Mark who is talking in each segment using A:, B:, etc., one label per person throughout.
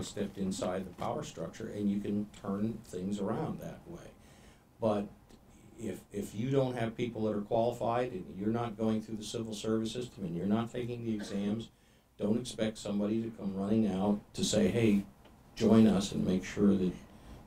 A: stepped inside the power structure, and you can turn things around that way. But if you don't have people that are qualified, and you're not going through the civil service system, and you're not taking the exams, don't expect somebody to come running out to say, hey, join us and make sure that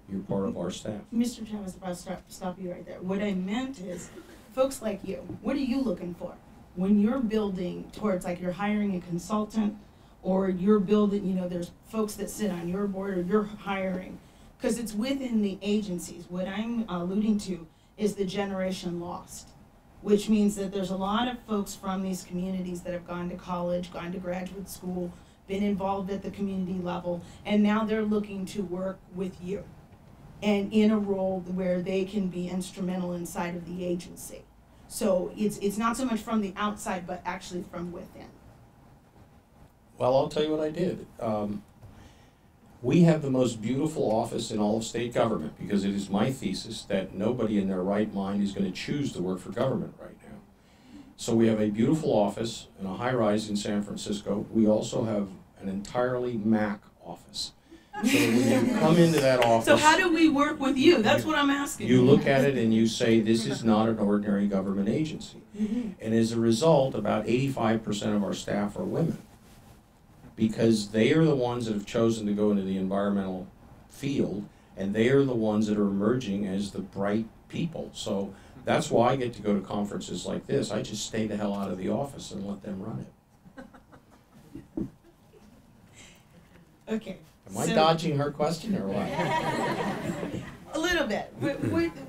A: you're part of our staff.
B: Mr. Thomas, if I'll stop you right there. What I meant is, folks like you, what are you looking for? When you're building towards, like, you're hiring a consultant, or you're building, you know, there's folks that sit on your board, or you're hiring, because it's within the agencies. What I'm alluding to is the generation lost, which means that there's a lot of folks from these communities that have gone to college, gone to graduate school, been involved at the community level, and now they're looking to work with you and in a role where they can be instrumental inside of the agency. So it's not so much from the outside, but actually from within.
A: Well, I'll tell you what I did. We have the most beautiful office in all of state government, because it is my thesis that nobody in their right mind is going to choose to work for government right now. So we have a beautiful office in a high-rise in San Francisco. We also have an entirely Mac office. So when you come into that office...
B: So how do we work with you? That's what I'm asking.
A: You look at it and you say, this is not an ordinary government agency.
B: Mm-hmm.
A: And as a result, about 85% of our staff are women, because they are the ones that have chosen to go into the environmental field, and they are the ones that are emerging as the bright people. So that's why I get to go to conferences like this. I just stay the hell out of the office and let them run it.
B: Okay.
A: Am I dodging her question or what?
B: A little bit.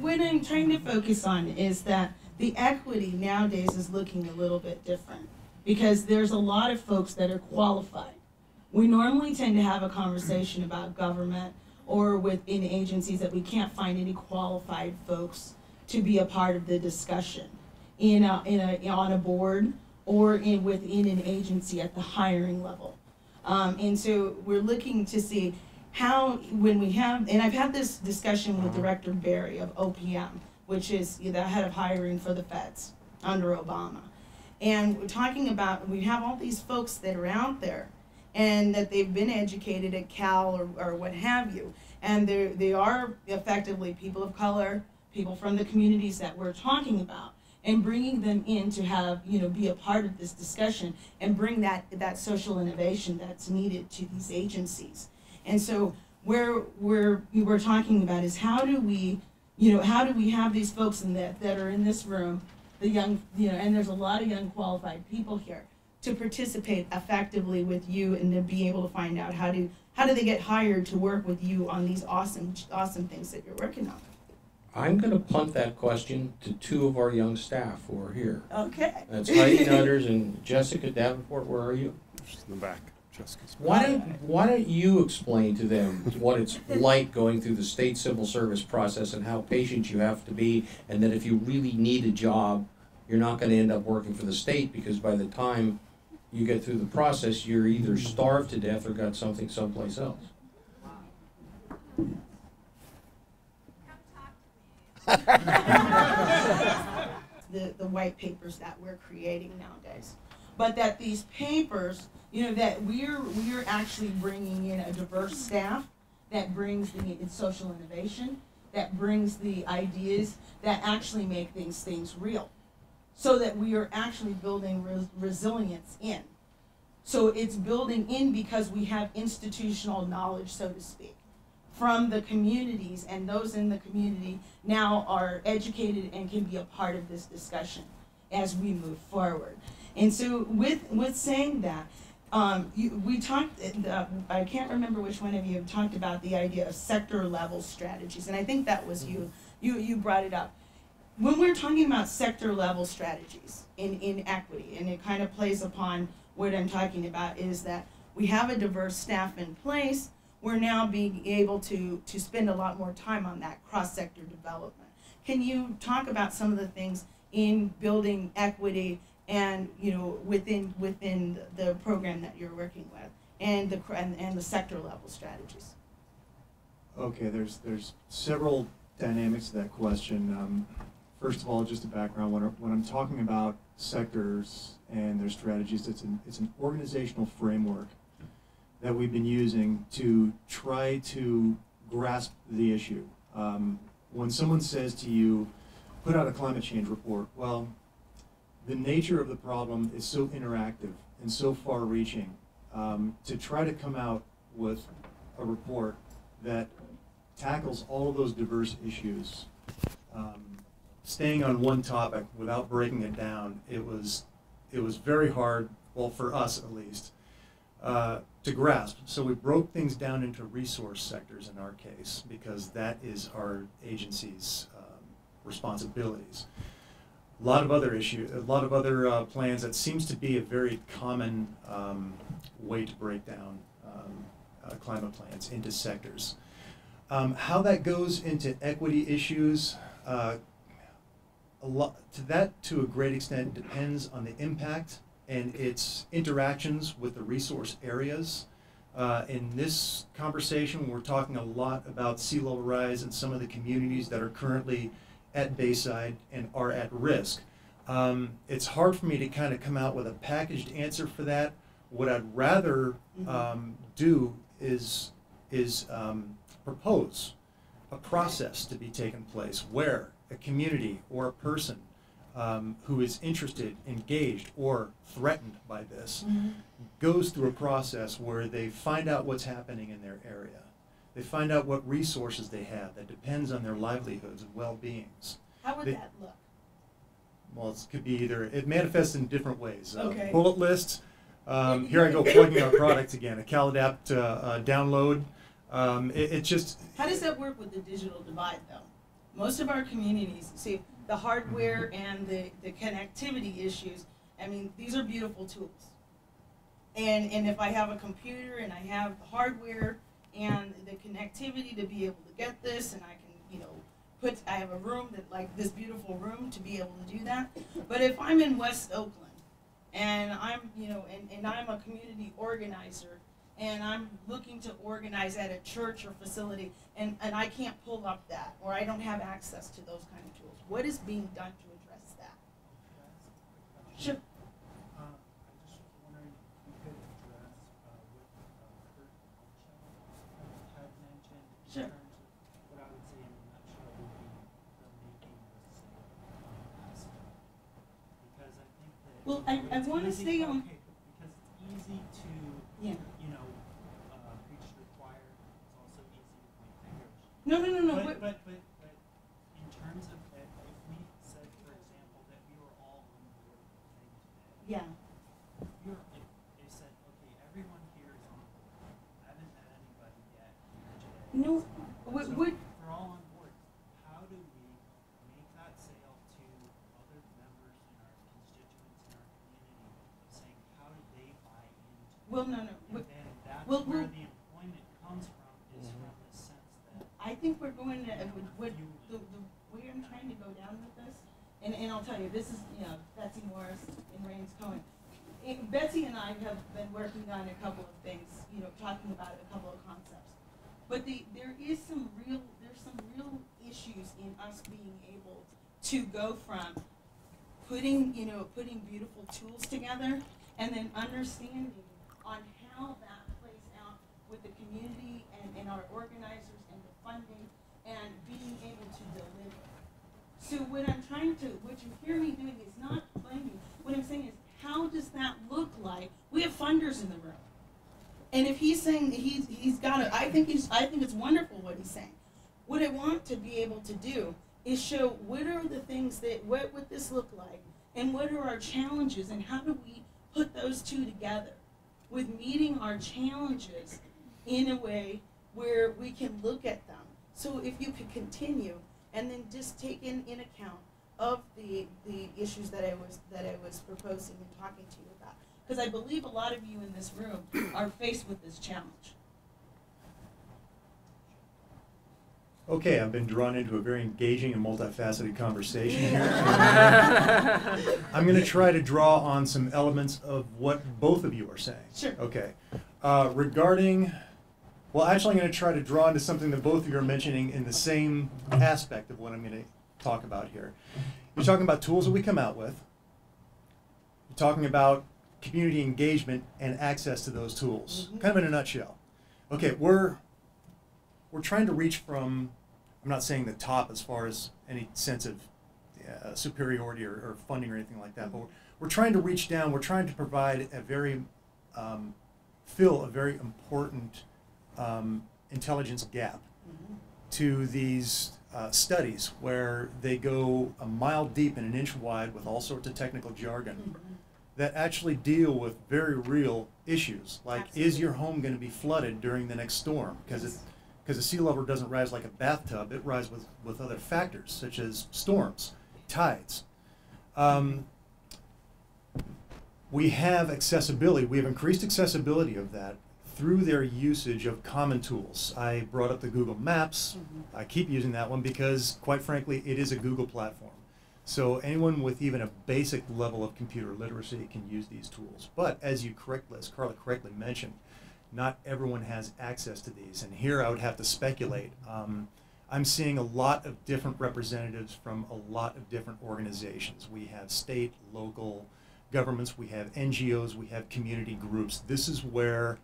B: What I'm trying to focus on is that the equity nowadays is looking a little bit different, because there's a lot of folks that are qualified. We normally tend to have a conversation about government or within agencies that we can't find any qualified folks to be a part of the discussion on a board or within an agency at the hiring level. And so we're looking to see how, when we have, and I've had this discussion with Director Berry of OPM, which is the head of hiring for the feds under Obama. And we're talking about, we have all these folks that are out there and that they've been educated at Cal or what have you. And they are effectively people of color, people from the communities that we're talking about, and bringing them in to have, be a part of this discussion and bring that social innovation that's needed to these agencies. And so where we're talking about is how do we have these folks that are in this room, the young, and there's a lot of young qualified people here, to participate effectively with you and to be able to find out how do they get hired to work with you on these awesome things that you're working on.
A: I'm going to punt that question to two of our young staff who are here.
B: Okay.
A: That's Heidi Nutters and Jessica Davenport. Where are you?
C: She's in the back. Jessica's back.
A: Why don't you explain to them what it's like going through the state civil service process and how patient you have to be, and that if you really need a job, you're not going to end up working for the state, because by the time you get through the process, you're either starved to death or got something someplace else.
B: the white papers that we're creating nowadays, but that these papers, that we're actually bringing in a diverse staff that brings the social innovation, that brings the ideas that actually make things real, so that we are actually building resilience in. So it's building in because we have institutional knowledge, so to speak, from the communities, and those in the community now are educated and can be a part of this discussion as we move forward. And so with saying that, we talked, I can't remember which one of you talked about the idea of sector level strategies, and I think that was you brought it up. When we're talking about sector level strategies in equity, and it kind of plays upon what I'm talking about, is that we have a diverse staff in place. We're now being able to spend a lot more time on that cross-sector development. Can you talk about some of the things in building equity and within the program that you're working with, and the sector level strategies?
D: Okay, there's several dynamics to that question. First of all, just a background. When I'm talking about sectors and their strategies, it's an organizational framework that we've been using to try to grasp the issue. When someone says to you, put out a climate change report, well, the nature of the problem is so interactive and so far-reaching. To try to come out with a report that tackles all of those diverse issues, staying on one topic without breaking it down, it was very hard, well, for us at least, to grasp. So we broke things down into resource sectors in our case, because that is our agency's responsibilities. A lot of other issues, a lot of other plans. That seems to be a very common way to break down climate plans into sectors. How that goes into equity issues, to a great extent depends on the impact and its interactions with the resource areas. In this conversation, we're talking a lot about sea level rise and some of the communities that are currently at Bayside and are at risk. It's hard for me to kind of come out with a packaged answer for that. What I'd rather do is propose a process to be taken place where a community or a person who is interested, engaged, or threatened by this goes through a process where they find out what's happening in their area. They find out what resources they have that depends on their livelihoods and well-beings.
B: How would that look?
D: Well, it could be either, it manifests in different ways.
B: Okay.
D: Bullet lists, here I go plugging our products again, a CalAdapt download. It just...
B: How does that work with the digital divide, though? Most of our communities, see, the hardware and the connectivity issues, I mean, these are beautiful tools. And if I have a computer and I have hardware and the connectivity to be able to get this, and I can, you know, I have a room that, like this beautiful room, to be able to do that. But if I'm in West Oakland and I'm, you know, and I'm a community organizer and I'm looking to organize at a church or facility, and I can't pull up that, or I don't have access to those kind of tools, what is being done to address that? Sure.
E: I just was wondering if you could address what Kurt had mentioned in
B: Sure.
E: terms of what I would say in a nutshell would be the making the sale aspect. Because I think that
B: Well, I want to stay on.
E: okay, because it's easy to
B: Yeah.
E: you know preach to the choir. It's also easy to point fingers.
B: No.
E: But in terms of if we said, for example, that we were all on board with the thing today.
B: Yeah.
E: If they said, okay, everyone here is on board. I haven't met anybody yet here today.
B: No.
E: So
B: What?
E: we're all on board. How do we make that sale to other members in our constituents in our community of saying how do they buy into
B: Well,
E: it?
B: no.
E: And then that's
B: well,
E: where
B: well-
E: the employment comes from, is from the sense that
B: I think we're going to, the way I'm trying to go down with this, and I'll tell you, this is, you know, Betsy Morris and Rains Cohen. Betsy and I have been working on a couple of things, you know, talking about a couple of concepts. But there's some real issues in us being able to go from putting beautiful tools together and then understanding on how that plays out with the community and our organizers and the funding and being able to deliver. So what you hear me doing is not blaming. What I'm saying is, how does that look like? We have funders in the room. And if he's saying that he's got it, I think it's wonderful what he's saying. What I want to be able to do is show what are the things what would this look like, and what are our challenges, and how do we put those two together with meeting our challenges in a way where we can look at them. So if you could continue and then just take in account of the issues that I was proposing and talking to you about. Because I believe a lot of you in this room are faced with this challenge.
D: Okay, I've been drawn into a very engaging and multifaceted conversation here. I'm going to try to draw on some elements of what both of you are saying.
B: Sure.
D: Okay. Well, actually, I'm going to try to draw into something that both of you are mentioning in the same aspect of what I'm going to talk about here. You're talking about tools that we come out with. You're talking about community engagement and access to those tools. Kind of in a nutshell. Okay, we're trying to reach from, I'm not saying the top as far as any sense of superiority or funding or anything like that, but we're trying to reach down. We're trying to provide a very, fill a very important intelligence gap to these studies where they go a mile deep and an inch wide with all sorts of technical jargon that actually deal with very real issues, like is your home going to be flooded during the next storm? Because the sea level doesn't rise like a bathtub, it rises with other factors such as storms, tides. We have accessibility. We have increased accessibility of that through their usage of common tools. I brought up the Google Maps. I keep using that one because, quite frankly, it is a Google platform. So anyone with even a basic level of computer literacy can use these tools. But as Carla correctly mentioned, not everyone has access to these. And here I would have to speculate. I'm seeing a lot of different representatives from a lot of different organizations. We have state, local governments, we have NGOs, we have community groups. This is where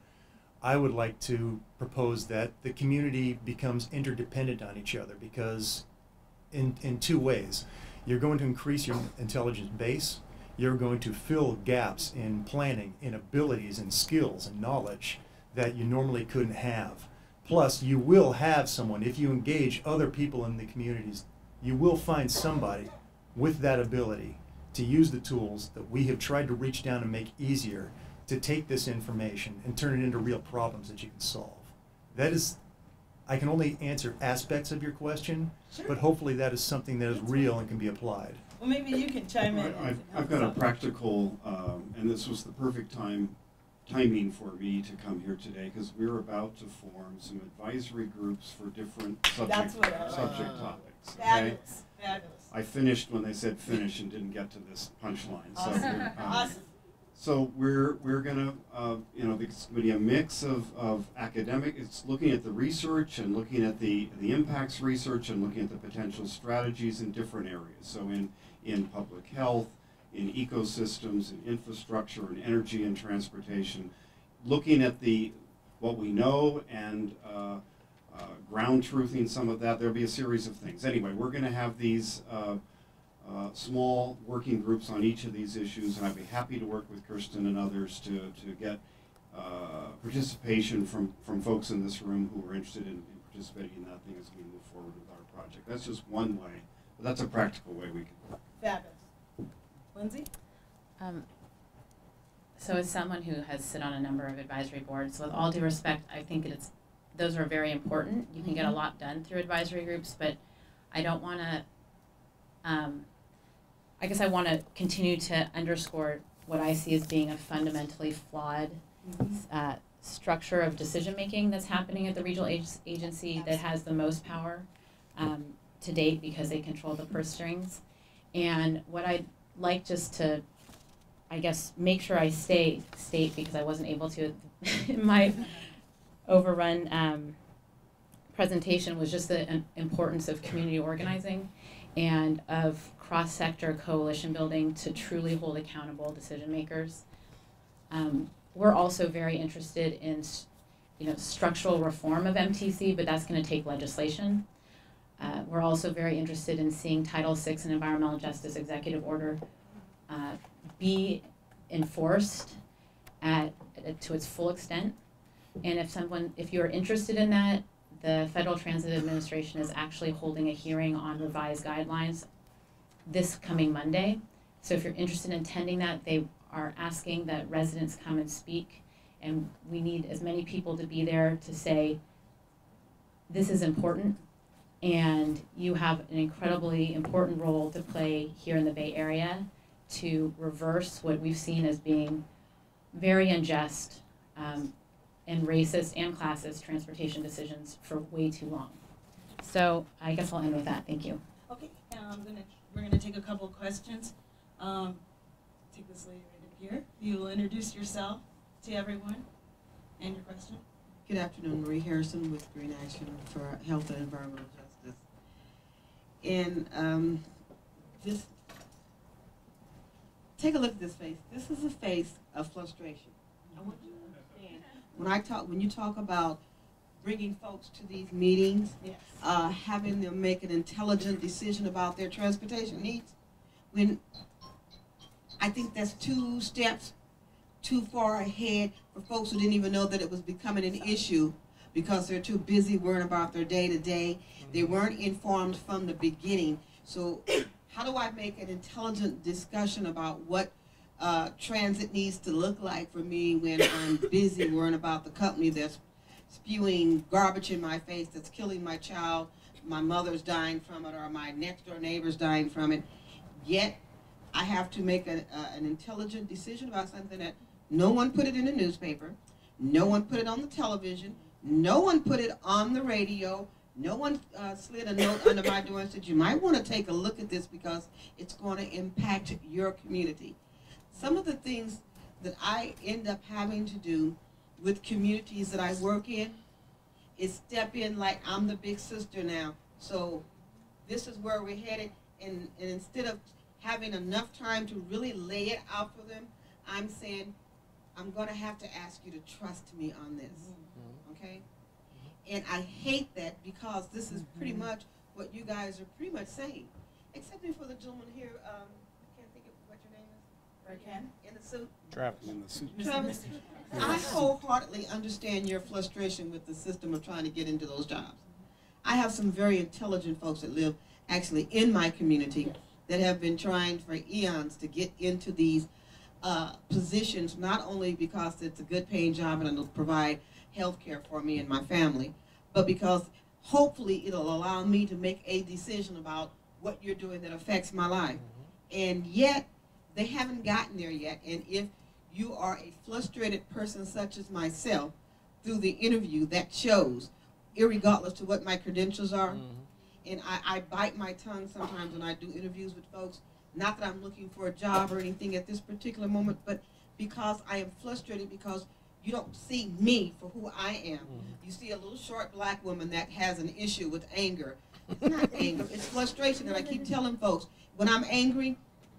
D: I would like to propose that the community becomes interdependent on each other, because in two ways. You're going to increase your intelligence base, you're going to fill gaps in planning, in abilities and skills and knowledge that you normally couldn't have. Plus, you will have someone, if you engage other people in the communities, you will find somebody with that ability to use the tools that we have tried to reach down and make easier to take this information and turn it into real problems that you can solve. That is, I can only answer aspects of your question,
B: Sure.
D: but hopefully that is something that is real and can be applied.
B: Well, maybe you can chime in.
F: I've got a practical, and this was the perfect timing for me to come here today, because we're about to form some advisory groups for different
B: That's what I like.
F: subject topics. Okay?
B: Fabulous, fabulous.
F: I finished when they said finish and didn't get to this punchline. So,
B: Awesome, awesome.
F: So we're gonna, it's gonna be a mix of academic. It's looking at the research and looking at the impacts research and looking at the potential strategies in different areas. So in public health, in ecosystems, in infrastructure, in energy and transportation, looking at what we know and ground truthing some of that. There'll be a series of things. Anyway, we're going to have these small working groups on each of these issues, and I'd be happy to work with Kirsten and others to get participation from folks in this room who are interested in participating in that thing as we move forward with our project. That's just one way, but that's a practical way we can work.
B: Fabulous. Lindsay?
G: So as someone who has sit on a number of advisory boards, with all due respect, I think those are very important. You can get a lot done through advisory groups, but I don't want to, I guess I want to continue to underscore what I see as being a fundamentally flawed structure of decision making that's happening at the regional agency that has the most power to date, because they control the purse strings. And what I'd like just to, I guess, make sure I state, because I wasn't able to in my overrun presentation, was just the importance of community organizing and of cross-sector coalition building to truly hold accountable decision makers. We're also very interested in, structural reform of MTC, but that's going to take legislation. We're also very interested in seeing Title VI and Environmental Justice Executive Order be enforced to its full extent. And if you're interested in that, the Federal Transit Administration is actually holding a hearing on revised guidelines this coming Monday. So if you're interested in attending that, they are asking that residents come and speak, and we need as many people to be there to say, this is important, and you have an incredibly important role to play here in the Bay Area to reverse what we've seen as being very unjust and racist and classist transportation decisions for way too long. So I guess I'll end with that. Thank you.
B: Okay, we're gonna take a couple of questions. Take this lady right up here. You will introduce yourself to everyone and your question.
H: Good afternoon, Marie Harrison with Green Action for Health and Environmental Justice. And take a look at this face. This is a face of frustration. I want you to understand, when you talk about bringing folks to these meetings,
B: Yes.
H: having them make an intelligent decision about their transportation needs, when I think that's 2 steps too far ahead for folks who didn't even know that it was becoming an issue because they're too busy worrying about their day-to-day. They weren't informed from the beginning. So how do I make an intelligent discussion about what transit needs to look like for me when I'm busy worrying about the company that's spewing garbage in my face, that's killing my child, my mother's dying from it, or my next door neighbor's dying from it. Yet I have to make an intelligent decision about something that no one put it in the newspaper, no one put it on the television, no one put it on the radio, no one slid a note under my door and said, you might want to take a look at this because it's going to impact your community. Some of the things that I end up having to do with communities that I work in is step in like I'm the big sister now. So this is where we're headed, and instead of having enough time to really lay it out for them, I'm saying, I'm going to have to ask you to trust me on this, okay? And I hate that because this is pretty much what you guys are pretty much saying, except for the gentleman here, I can't think of what your name is.
B: Ken?
H: In the suit.
C: Travis. In the suit.
H: Travis, I wholeheartedly understand your frustration with the system of trying to get into those jobs. I have some very intelligent folks that live actually in my community that have been trying for eons to get into these positions, not only because it's a good paying job and it'll provide health care for me and my family, but because hopefully it'll allow me to make a decision about what you're doing that affects my life. And yet, they haven't gotten there yet. And if you are a frustrated person such as myself, through the interview, that shows, irregardless to what my credentials are. And I bite my tongue sometimes when I do interviews with folks. Not that I'm looking for a job or anything at this particular moment, but because I am frustrated because you don't see me for who I am. You see a little short black woman that has an issue with anger. It's not anger, it's frustration. And I keep telling folks, when I'm angry,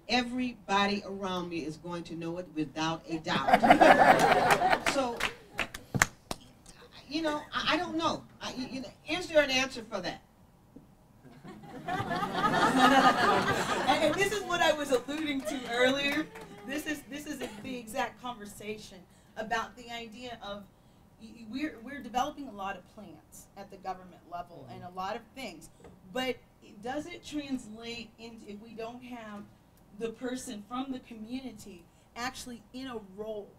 H: everybody around me is going to know it without a doubt. So, you know, I don't know. Is there an answer for that?
B: And this is what I was alluding to earlier. This is the exact conversation about the idea of we're developing a lot of plans at the government level and a lot of things, but does it translate into, if we don't have the person from the community actually in a role,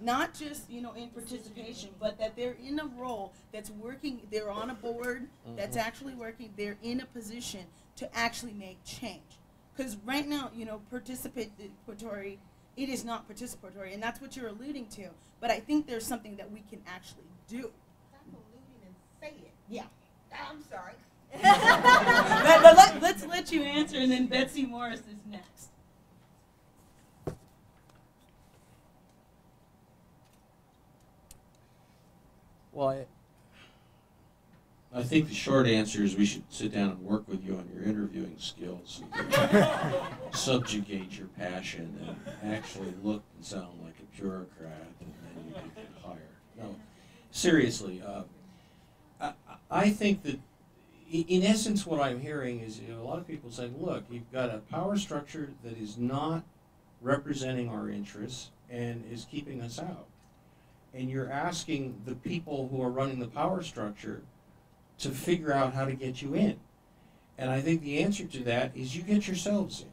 B: not just in participation, but that they're in a role that's working, they're on a board that's actually working, they're in a position to actually make change. Because right now, participatory, it is not participatory, and that's what you're alluding to. But I think there's something that we can actually do.
H: Stop alluding and say it.
B: Yeah.
H: I'm sorry.
B: but let's let you answer, and then Betsy Morris is next.
A: Well, I think the short answer is we should sit down and work with you on your interviewing skills, subjugate your passion, and actually look and sound like a bureaucrat, and then you can get hired. No, seriously, I think that in essence what I'm hearing is a lot of people saying, look, you've got a power structure that is not representing our interests and is keeping us out. And you're asking the people who are running the power structure to figure out how to get you in. And I think the answer to that is you get yourselves in.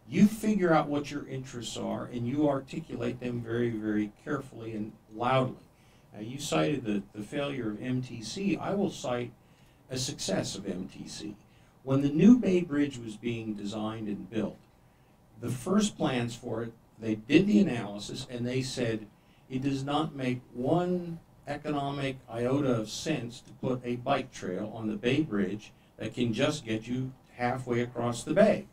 A: You figure out what your interests are and you articulate them very, very carefully and loudly. Now you cited the failure of MTC. I will cite a success of MTC. When the new Bay Bridge was being designed and built, the first plans for it, they did the analysis and they said, it does not make one economic iota of sense to put a bike trail on the Bay Bridge that can just get you halfway across the bay.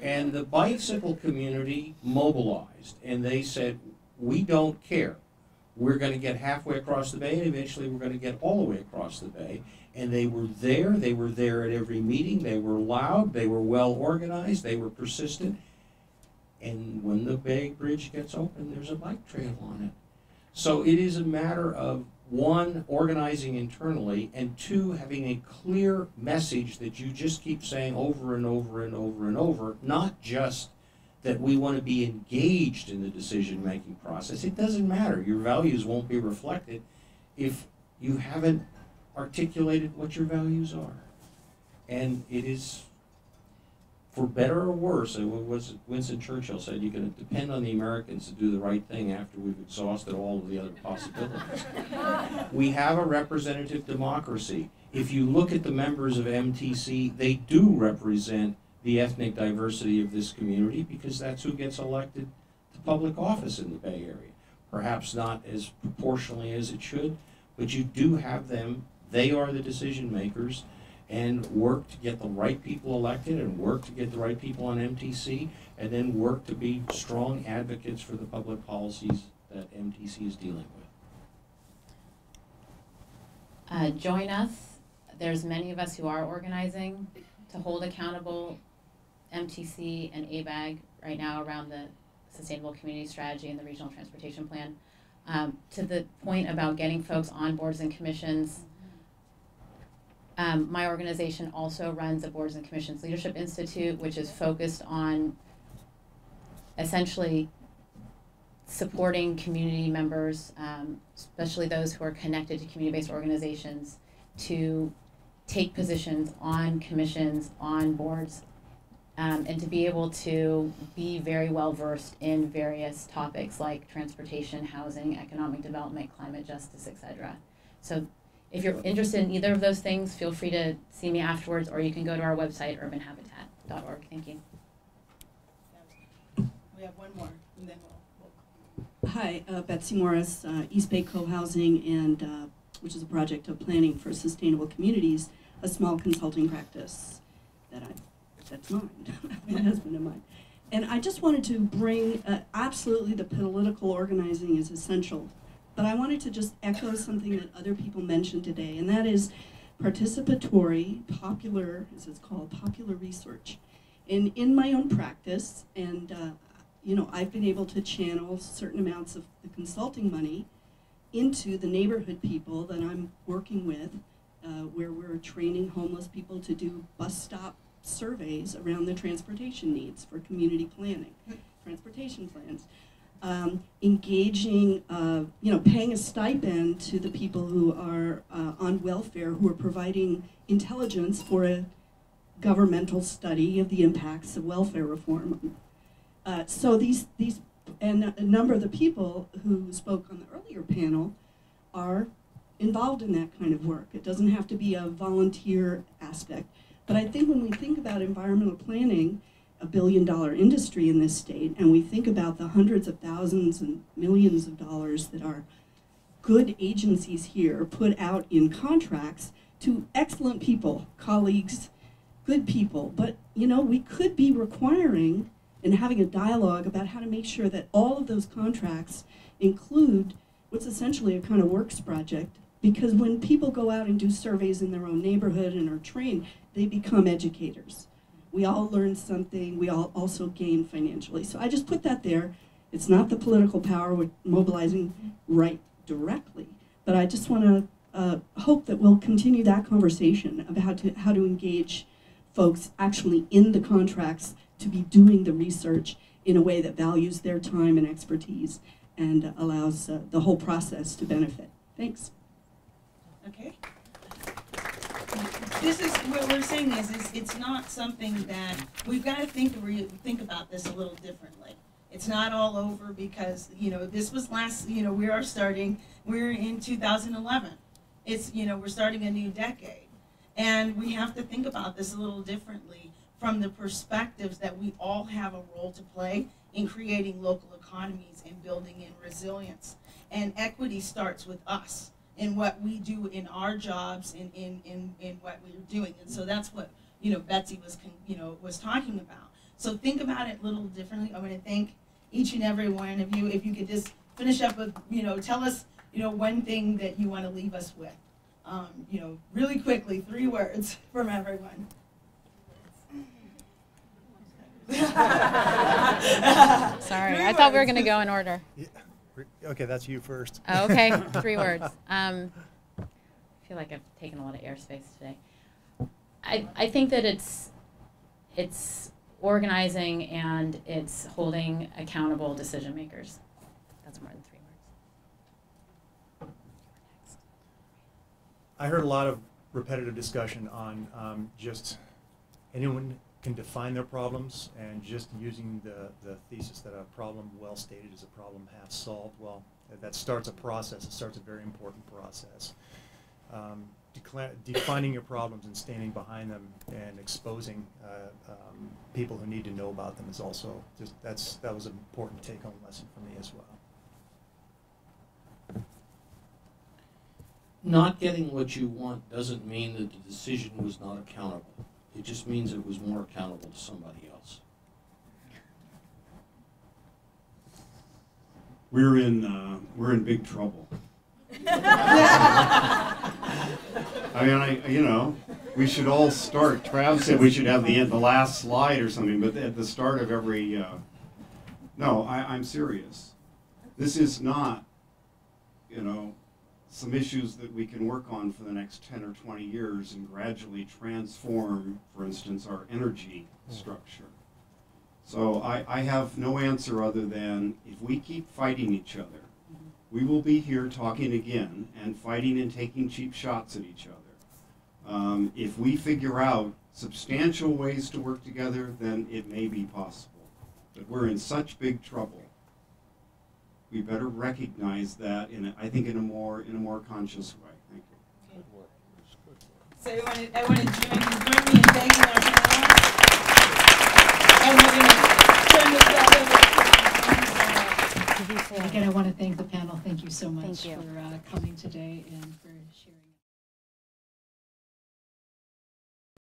A: And the bicycle community mobilized, and they said, we don't care. We're going to get halfway across the bay, and eventually we're going to get all the way across the bay. And they were there at every meeting, they were loud, they were well organized, they were persistent. And when the Bay Bridge gets open, there's a bike trail on it. So it is a matter of, one, organizing internally, and two, having a clear message that you just keep saying over and over and over and over, not just that we want to be engaged in the decision-making process. It doesn't matter. Your values won't be reflected if you haven't articulated what your values are. And it is, for better or worse, what was Winston Churchill said, you can depend on the Americans to do the right thing after we've exhausted all of the other possibilities. We have a representative democracy. If you look at the members of MTC, they do represent the ethnic diversity of this community because that's who gets elected to public office in the Bay Area. Perhaps not as proportionally as it should, but you do have them. They are the decision makers, and work to get the right people elected and work to get the right people on MTC, and then work to be strong advocates for the public policies that MTC is dealing with.
G: Join us. There's many of us who are organizing to hold accountable MTC and ABAG right now around the Sustainable Community Strategy and the Regional Transportation Plan. To the point about getting folks on boards and commissions, my organization also runs a Boards and Commissions Leadership Institute, which is focused on essentially supporting community members, especially those who are connected to community-based organizations, to take positions on commissions, on boards, and to be able to be very well versed in various topics like transportation, housing, economic development, climate justice, etc. So if you're interested in either of those things, feel free to see me afterwards, or you can go to our website, urbanhabitat.org. Thank you.
B: We have one more, and then we'll
I: Hi, Betsy Morris, East Bay Co-Housing, and which is a project of planning for sustainable communities, a small consulting practice that's mine, my husband and mine. And I just wanted to bring, absolutely the political organizing is essential, but I wanted to just echo something that other people mentioned today, and that is participatory, popular, as it's called, popular research. And in my own practice, and you know, I've been able to channel certain amounts of the consulting money into the neighborhood people that I'm working with, where we're training homeless people to do bus stop surveys around the transportation needs for community planning, transportation plans. Engaging, you know, paying a stipend to the people who are on welfare, who are providing intelligence for a governmental study of the impacts of welfare reform. So these, and a number of the people who spoke on the earlier panel are involved in that kind of work. It doesn't have to be a volunteer aspect. But I think when we think about environmental planning, a billion-dollar industry in this state, and we think about the hundreds of thousands and millions of dollars that our good agencies here put out in contracts to excellent people, colleagues, good people. But, you know, we could be requiring and having a dialogue about how to make sure that all of those contracts include what's essentially a kind of works project. Because when people go out and do surveys in their own neighborhood and are trained, they become educators. We all learn something, we all also gain financially. So I just put that there. It's not the political power we're mobilizing right directly, but I just want to hope that we'll continue that conversation about how to engage folks actually in the contracts to be doing the research in a way that values their time and expertise and allows the whole process to benefit. Thanks.
B: Okay. This is what we're saying is it's not something that we've got to think about this a little differently. It's not all over because, you know, this was last, you know, we're in 2011. It's, you know, we're starting a new decade. And we have to think about this a little differently from the perspectives that we all have a role to play in creating local economies and building in resilience. And equity starts with us. In what we do in our jobs, in what we're doing, and so that's what, you know, Betsy was talking about. So think about it a little differently. I'm going to thank each and every one of you. If you could just finish up with, you know, tell us, you know, one thing that you want to leave us with, you know, really quickly, 3 words from everyone.
G: Sorry, I thought we were going to go in order.
D: Yeah. Okay, that's you first.
G: Oh, okay, 3 words. I feel like I've taken a lot of airspace today. I think that it's organizing and it's holding accountable decision makers. That's more than 3 words.
D: I heard a lot of repetitive discussion on just anyone can define their problems, and just using the thesis that a problem well stated is a problem half solved. Well, that starts a process. It starts a very important process. Defining your problems and standing behind them and exposing people who need to know about them is also just that was an important take-home lesson for me as well.
A: Not getting what you want doesn't mean that the decision was not accountable. It just means it was more accountable to somebody else.
F: We're in big trouble. I mean, you know, we should all start. Trav said we should have the last slide or something, but at the start of every. No, I'm serious. This is not, you know, some issues that we can work on for the next 10 or 20 years and gradually transform, for instance, our energy structure. So I have no answer other than if we keep fighting each other, we will be here talking again and fighting and taking cheap shots at each other. If we figure out substantial ways to work together, then it may be possible. But we're in such big trouble. We better recognize that I think in a more conscious way. Thank you.
B: So I want to join me in thanking our panel. And we're going to turn this back over.
J: Again, I want to thank the panel. Thank you so much
G: Thank you.
J: for coming today and